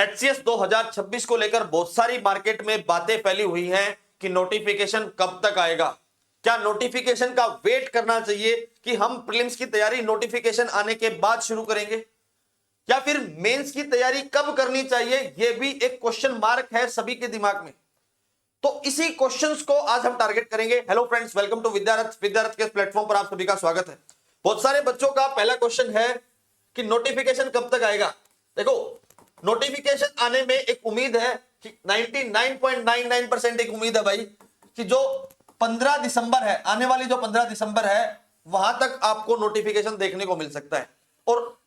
HCS 2026 को लेकर बहुत सारी मार्केट में बातें फैली हुई हैं कि नोटिफिकेशन कब तक आएगा, क्या नोटिफिकेशन का वेट करना चाहिए कि हम प्रीलिम्स की तैयारी नोटिफिकेशन आने के बाद शुरू करेंगे, या फिर मेंस की तैयारी कब करनी चाहिए, यह भी एक क्वेश्चन मार्क है सभी के दिमाग में। तो इसी क्वेश्चंस को आज हम टारगेट करेंगे। Hello friends, welcome to Vidyarath. Vidyarath के प्लेटफॉर्म पर आप सभी का स्वागत है। बहुत सारे बच्चों का पहला क्वेश्चन है कि नोटिफिकेशन कब तक आएगा। देखो, नोटिफिकेशन आने में एक उम्मीद है कि 99.99% एक उम्मीद है भाई कि जो 15 दिसंबर है, आने वाली जो 15 दिसंबर है, वहां तक आपको नोटिफिकेशन देखने को मिल सकता है। और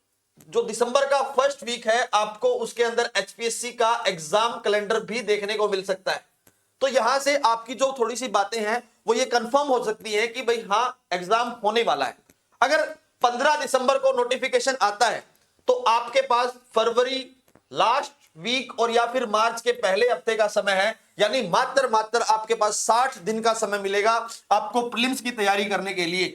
जो दिसंबर का फर्स्ट वीक है, आपको उसके अंदर एचपीएससी का एग्जाम कैलेंडर भी देखने को मिल सकता है। तो यहां से आपकी जो थोड़ी सी बातें हैं वो ये कंफर्म हो सकती है कि भाई हाँ, एग्जाम होने वाला है। अगर 15 दिसंबर को नोटिफिकेशन आता है तो आपके पास फरवरी लास्ट वीक और या फिर मार्च के पहले हफ्ते का समय है, यानी मात्र आपके पास 60 दिन का समय मिलेगा आपको प्रीलिम्स की तैयारी करने के लिए।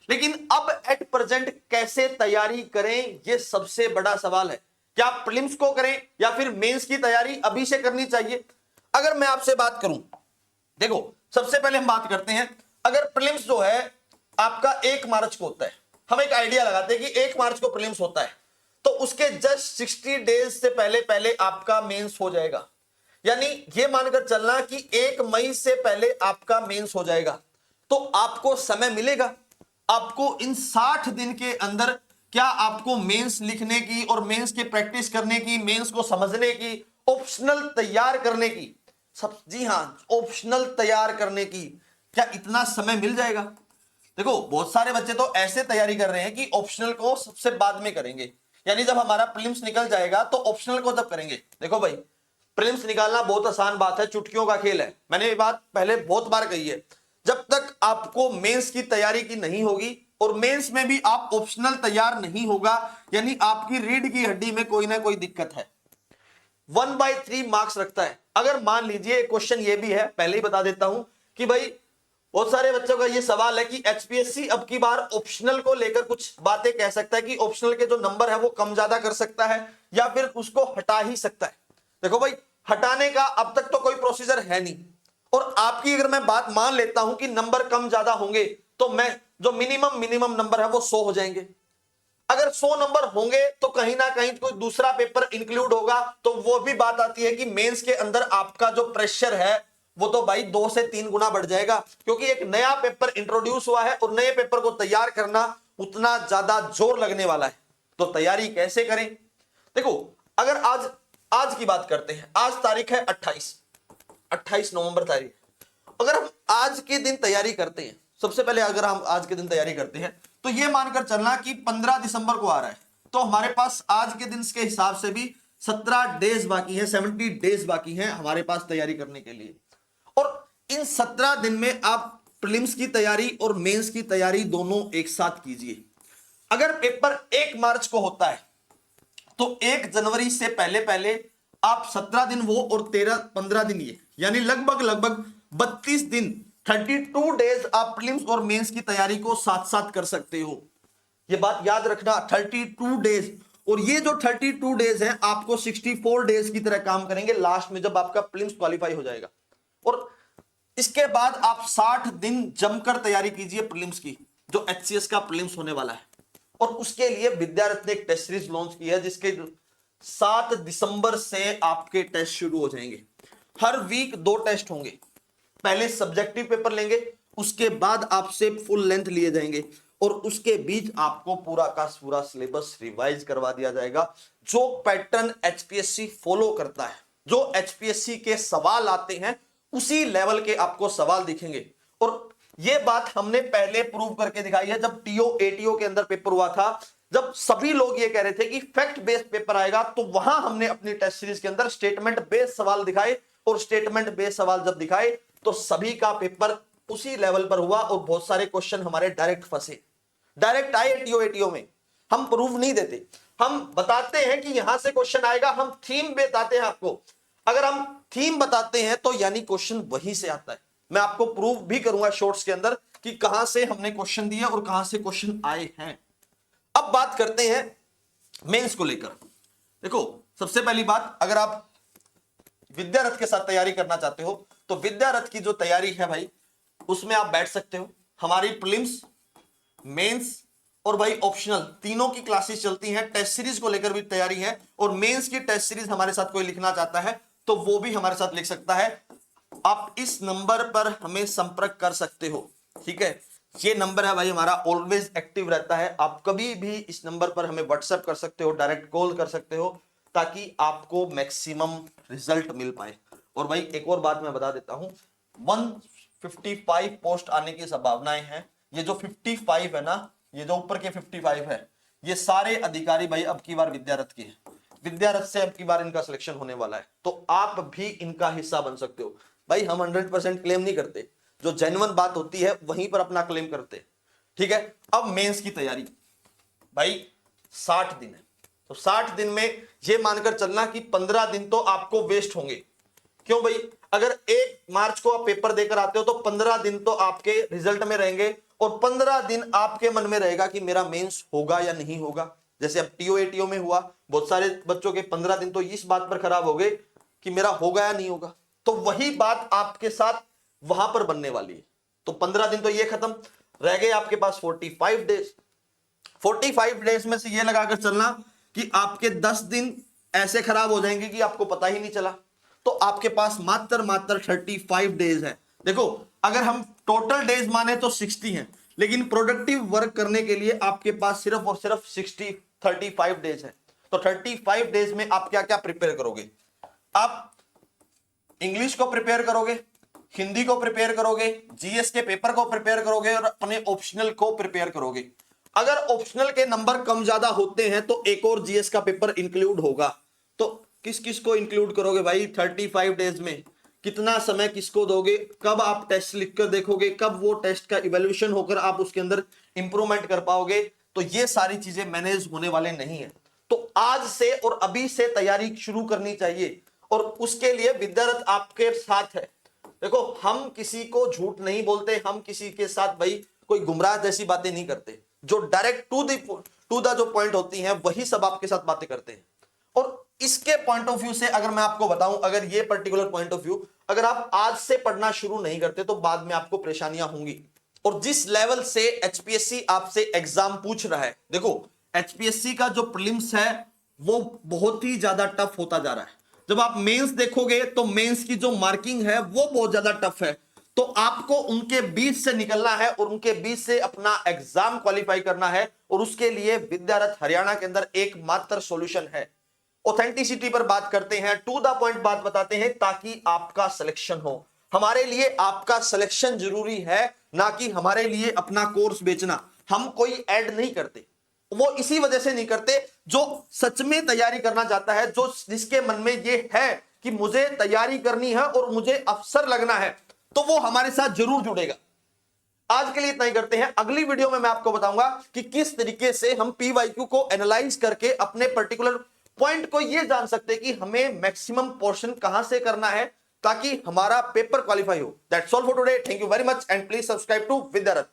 लेकिन अब एट प्रेजेंट कैसे तैयारी करें, यह सबसे बड़ा सवाल है। क्या प्रीलिम्स को करें या फिर मेंस की तैयारी अभी से करनी चाहिए? अगर मैं आपसे बात करूं, देखो सबसे पहले हम बात करते हैं, अगर प्रीलिम्स जो है आपका 1 मार्च को होता है, हम एक आइडिया लगाते हैं कि 1 मार्च को प्रीलिम्स होता है, तो उसके जस्ट 60 डेज से पहले पहले आपका मेंस हो जाएगा। यानी ये मानकर चलना कि 1 मई से पहले आपका मेंस हो जाएगा। तो आपको समय मिलेगा, आपको इन 60 दिन के अंदर क्या आपको मेंस लिखने की और मेंस की प्रैक्टिस करने की, मेंस को समझने की, ऑप्शनल तैयार करने की, सब जी हां, ऑप्शनल तैयार करने की क्या इतना समय मिल जाएगा? देखो, बहुत सारे बच्चे तो ऐसे तैयारी कर रहे हैं कि ऑप्शनल को सबसे बाद में करेंगे, यानी जब हमारा प्रीलिम्स निकल जाएगा तो ऑप्शनल को जब करेंगे। देखो भाई, प्रीलिम्स निकालना बहुत आसान बात है, चुटकियों का खेल है। मैंने ये बात पहले बहुत बार कही है। जब तक आपको मेंस की तैयारी की नहीं होगी और मेंस में भी आप ऑप्शनल तैयार नहीं होगा, यानी आपकी रीढ़ की हड्डी में कोई ना कोई दिक्कत है। 1/3 मार्क्स रखता है। अगर मान लीजिए, क्वेश्चन ये भी है, पहले ही बता देता हूं कि भाई बहुत सारे बच्चों का ये सवाल है कि एचपीएससी अब की बार ऑप्शनल को लेकर कुछ बातें कह सकता है कि ऑप्शनल के जो नंबर है वो कम ज्यादा कर सकता है या फिर उसको हटा ही सकता है। देखो भाई, हटाने का अब तक तो कोई प्रोसीजर है नहीं, और आपकी अगर मैं बात मान लेता हूं कि नंबर कम ज्यादा होंगे तो मैं जो मिनिमम नंबर है वो 100 हो जाएंगे। अगर 100 नंबर होंगे तो कहीं ना कहीं कोई दूसरा पेपर इंक्लूड होगा, तो वो भी बात आती है कि मेंस के अंदर आपका जो प्रेशर है वो तो भाई 2 से 3 गुना बढ़ जाएगा, क्योंकि एक नया पेपर इंट्रोड्यूस हुआ है और नए पेपर को तैयार करना उतना ज्यादा जोर लगने वाला है। तो तैयारी कैसे करें? देखो, अगर आज की बात करते हैं, आज तारीख है 28 नवंबर तारीख। अगर हम आज के दिन तैयारी करते हैं, सबसे पहले अगर हम आज के दिन तैयारी करते हैं तो यह मानकर चलना कि 15 दिसंबर को आ रहा है, तो हमारे पास आज के दिन के हिसाब से भी 17 डेज बाकी है, 70 डेज बाकी है हमारे पास तैयारी करने के लिए। और इन 17 दिन में आप प्रीलिम्स की तैयारी और मेंस की तैयारी दोनों एक साथ कीजिए। अगर पेपर 1 मार्च को होता है तो 1 जनवरी से पहले पहले आप 17 दिन वो और 15 दिन ये, यानी लगभग 32 दिन, 32 डेज आप प्रीलिम्स और मेंस की तैयारी को साथ साथ कर सकते हो। ये बात याद रखना, 32 डेज। और ये जो 32 डेज हैं आपको 64 डेज की तरह काम करेंगे लास्ट में, जब आपका प्रीलिम्स क्वालिफाई हो जाएगा। और इसके बाद आप 60 दिन जमकर तैयारी कीजिए प्रीलिम्स की, जो एचसीएस का प्रीलिम्स होने वाला है। और उसके लिए विद्यारथ ने एक टेस्ट सीरीज लॉन्च की है, जिसके 7 दिसंबर से आपके टेस्ट शुरू हो जाएंगे। हर वीक 2 टेस्ट होंगे। पहले सब्जेक्टिव पेपर लेंगे, उसके बाद आपसे फुल लेंथ लिए जाएंगे, और उसके बीच आपको पूरा का पूरा सिलेबस रिवाइज करवा दिया जाएगा। जो पैटर्न एचपीएससी फॉलो करता है, जो एचपीएससी के सवाल आते हैं, उसी लेवल के आपको सवाल दिखेंगे। और यह बात हमने पहले प्रूव करके दिखाई है, जब टीओ एटीओ के अंदर पेपर हुआ था, जब सभी लोग ये कह रहे थे कि फैक्ट बेस्ड पेपर आएगा, तो वहां हमने अपनी टेस्ट सीरीज के अंदर स्टेटमेंट बेस्ड सवाल दिखाए, और स्टेटमेंट बेस्ड सवाल जब दिखाए तो सभी का पेपर उसी लेवल पर हुआ, और बहुत सारे क्वेश्चन हमारे डायरेक्ट फंसे, डायरेक्ट आए टीओ एटीओ में। हम प्रूफ नहीं देते, हम बताते हैं कि यहां से क्वेश्चन आएगा, हम थीम बताते हैं आपको। अगर हम थीम बताते हैं तो यानी क्वेश्चन वहीं से आता है। मैं आपको प्रूफ भी करूंगा शॉर्ट्स के अंदर कि कहां से हमने क्वेश्चन दिए और कहां से क्वेश्चन आए हैं। अब बात करते हैं मेंस को लेकर। देखो, सबसे पहली बात, अगर आप विद्यारथ के साथ तैयारी करना चाहते हो तो विद्यारथ की जो तैयारी है भाई, उसमें आप बैठ सकते हो। हमारी प्रीलिम्स, मेंस और भाई ऑप्शनल तीनों की क्लासेस चलती हैं। टेस्ट सीरीज को लेकर भी तैयारी है, और मेंस की टेस्ट सीरीज हमारे साथ कोई लिखना चाहता है तो वो भी हमारे साथ लिख सकता है। आप इस नंबर पर हमें संपर्क कर सकते हो, ठीक है। ये नंबर है भाई हमारा, ऑलवेज एक्टिव रहता है। आप कभी भी इस नंबर पर हमें व्हाट्सएप कर सकते हो, डायरेक्ट कॉल कर सकते हो, ताकि आपको मैक्सिमम रिजल्ट मिल पाए। और भाई एक और बात मैं बता देता हूं, 155 पोस्ट आने की संभावनाएं हैं। ये जो 55 है ना, ये जो ऊपर के 55 है, ये सारे अधिकारी भाई अब की बार विद्यारथ के हैं। विद्यारथ से अब की बार इनका सिलेक्शन होने वाला है, तो आप भी इनका हिस्सा बन सकते हो। भाई हम 100% क्लेम नहीं करते, जो जेन्युइन बात होती है वहीं पर अपना क्लेम करते हैं, ठीक है। अब मेंस की तैयारी भाई 60 दिन है, तो 60 दिन में ये मानकर चलना कि 15 दिन तो आपको वेस्ट होंगे। क्यों भाई, अगर 1 मार्च को आप पेपर देकर आते हो तो 15 दिन तो आपके रिजल्ट में रहेंगे, और 15 दिन आपके मन में रहेगा कि मेरा मेंस होगा या नहीं होगा। जैसे अब टीओ एटीओ में हुआ, बहुत सारे बच्चों के 15 दिन तो इस बात पर खराब हो गए कि मेरा होगा या नहीं होगा। तो वही बात आपके साथ वहां पर बनने वाली है। तो 15 दिन तो ये खत्म रह गए, आपके पास 45 डेज। 45 डेज में से ये लगाकर चलना कि आपके 10 दिन ऐसे खराब हो जाएंगे कि आपको पता ही नहीं चला। तो आपके पास मात्र 35 डेज है। देखो, अगर हम टोटल डेज माने तो 60 हैं, लेकिन प्रोडक्टिव वर्क करने के लिए आपके पास सिर्फ और सिर्फ 35 डेज है। तो 35 डेज में आप क्या क्या प्रिपेयर करोगे? आप इंग्लिश को प्रिपेयर करोगे, हिंदी को प्रिपेयर करोगे, जीएस के पेपर को प्रिपेयर करोगे, और अपने ऑप्शनल को प्रिपेयर करोगे। अगर ऑप्शनल के नंबर कम ज्यादा होते हैं तो एक और जीएस का पेपर इंक्लूड होगा। तो किस किस को इंक्लूड करोगे भाई 35 डेज में? कितना समय किसको दोगे? कब आप टेस्ट लिखकर देखोगे? कब वो टेस्ट का इवैल्यूएशन होकर आप उसके अंदर इंप्रूवमेंट कर पाओगे? तो ये सारी चीजें मैनेज होने वाले नहीं है। तो आज से और अभी से तैयारी शुरू करनी चाहिए, और उसके लिए विद्यारथ आपके साथ है। देखो, हम किसी को झूठ नहीं बोलते, हम किसी के साथ भाई कोई गुमराह जैसी बातें नहीं करते। जो डायरेक्ट टू द जो पॉइंट होती हैं वही सब आपके साथ बातें करते हैं। और इसके पॉइंट ऑफ व्यू से अगर मैं आपको बताऊं, अगर ये पर्टिकुलर पॉइंट ऑफ व्यू अगर आप आज से पढ़ना शुरू नहीं करते तो बाद में आपको परेशानियां होंगी। और जिस लेवल से एचपीएससी आपसे एग्जाम पूछ रहा है, देखो एचपीएससी का जो प्रीलिम्स है वो बहुत ही ज्यादा टफ होता जा रहा है। जब आप मेंस देखोगे तो मेंस की जो मार्किंग है वो बहुत ज्यादा टफ है। तो आपको उनके बीच से निकलना है और उनके बीच से अपना एग्जाम क्वालिफाई करना है, और उसके लिए विद्यारथ हरियाणा के अंदर एकमात्र सॉल्यूशन है। ऑथेंटिसिटी पर बात करते हैं, टू द पॉइंट बात बताते हैं, ताकि आपका सिलेक्शन हो। हमारे लिए आपका सिलेक्शन जरूरी है, ना कि हमारे लिए अपना कोर्स बेचना। हम कोई ऐड नहीं करते, वो इसी वजह से नहीं करते जो सच में तैयारी करना चाहता है, जो जिसके मन में ये है कि मुझे तैयारी करनी है और मुझे अफसर लगना है, तो वो हमारे साथ जरूर जुड़ेगा। आज के लिए इतना ही करते हैं। अगली वीडियो में मैं आपको बताऊंगा कि किस तरीके से हम पीवाईक्यू को एनालाइज करके अपने पर्टिकुलर पॉइंट को ये जान सकते हैं कि हमें मैक्सिमम पोर्शन कहां से करना है ताकि हमारा पेपर क्वालिफाई हो। That's all for today. Thank you very much and please subscribe to विद्यारथ।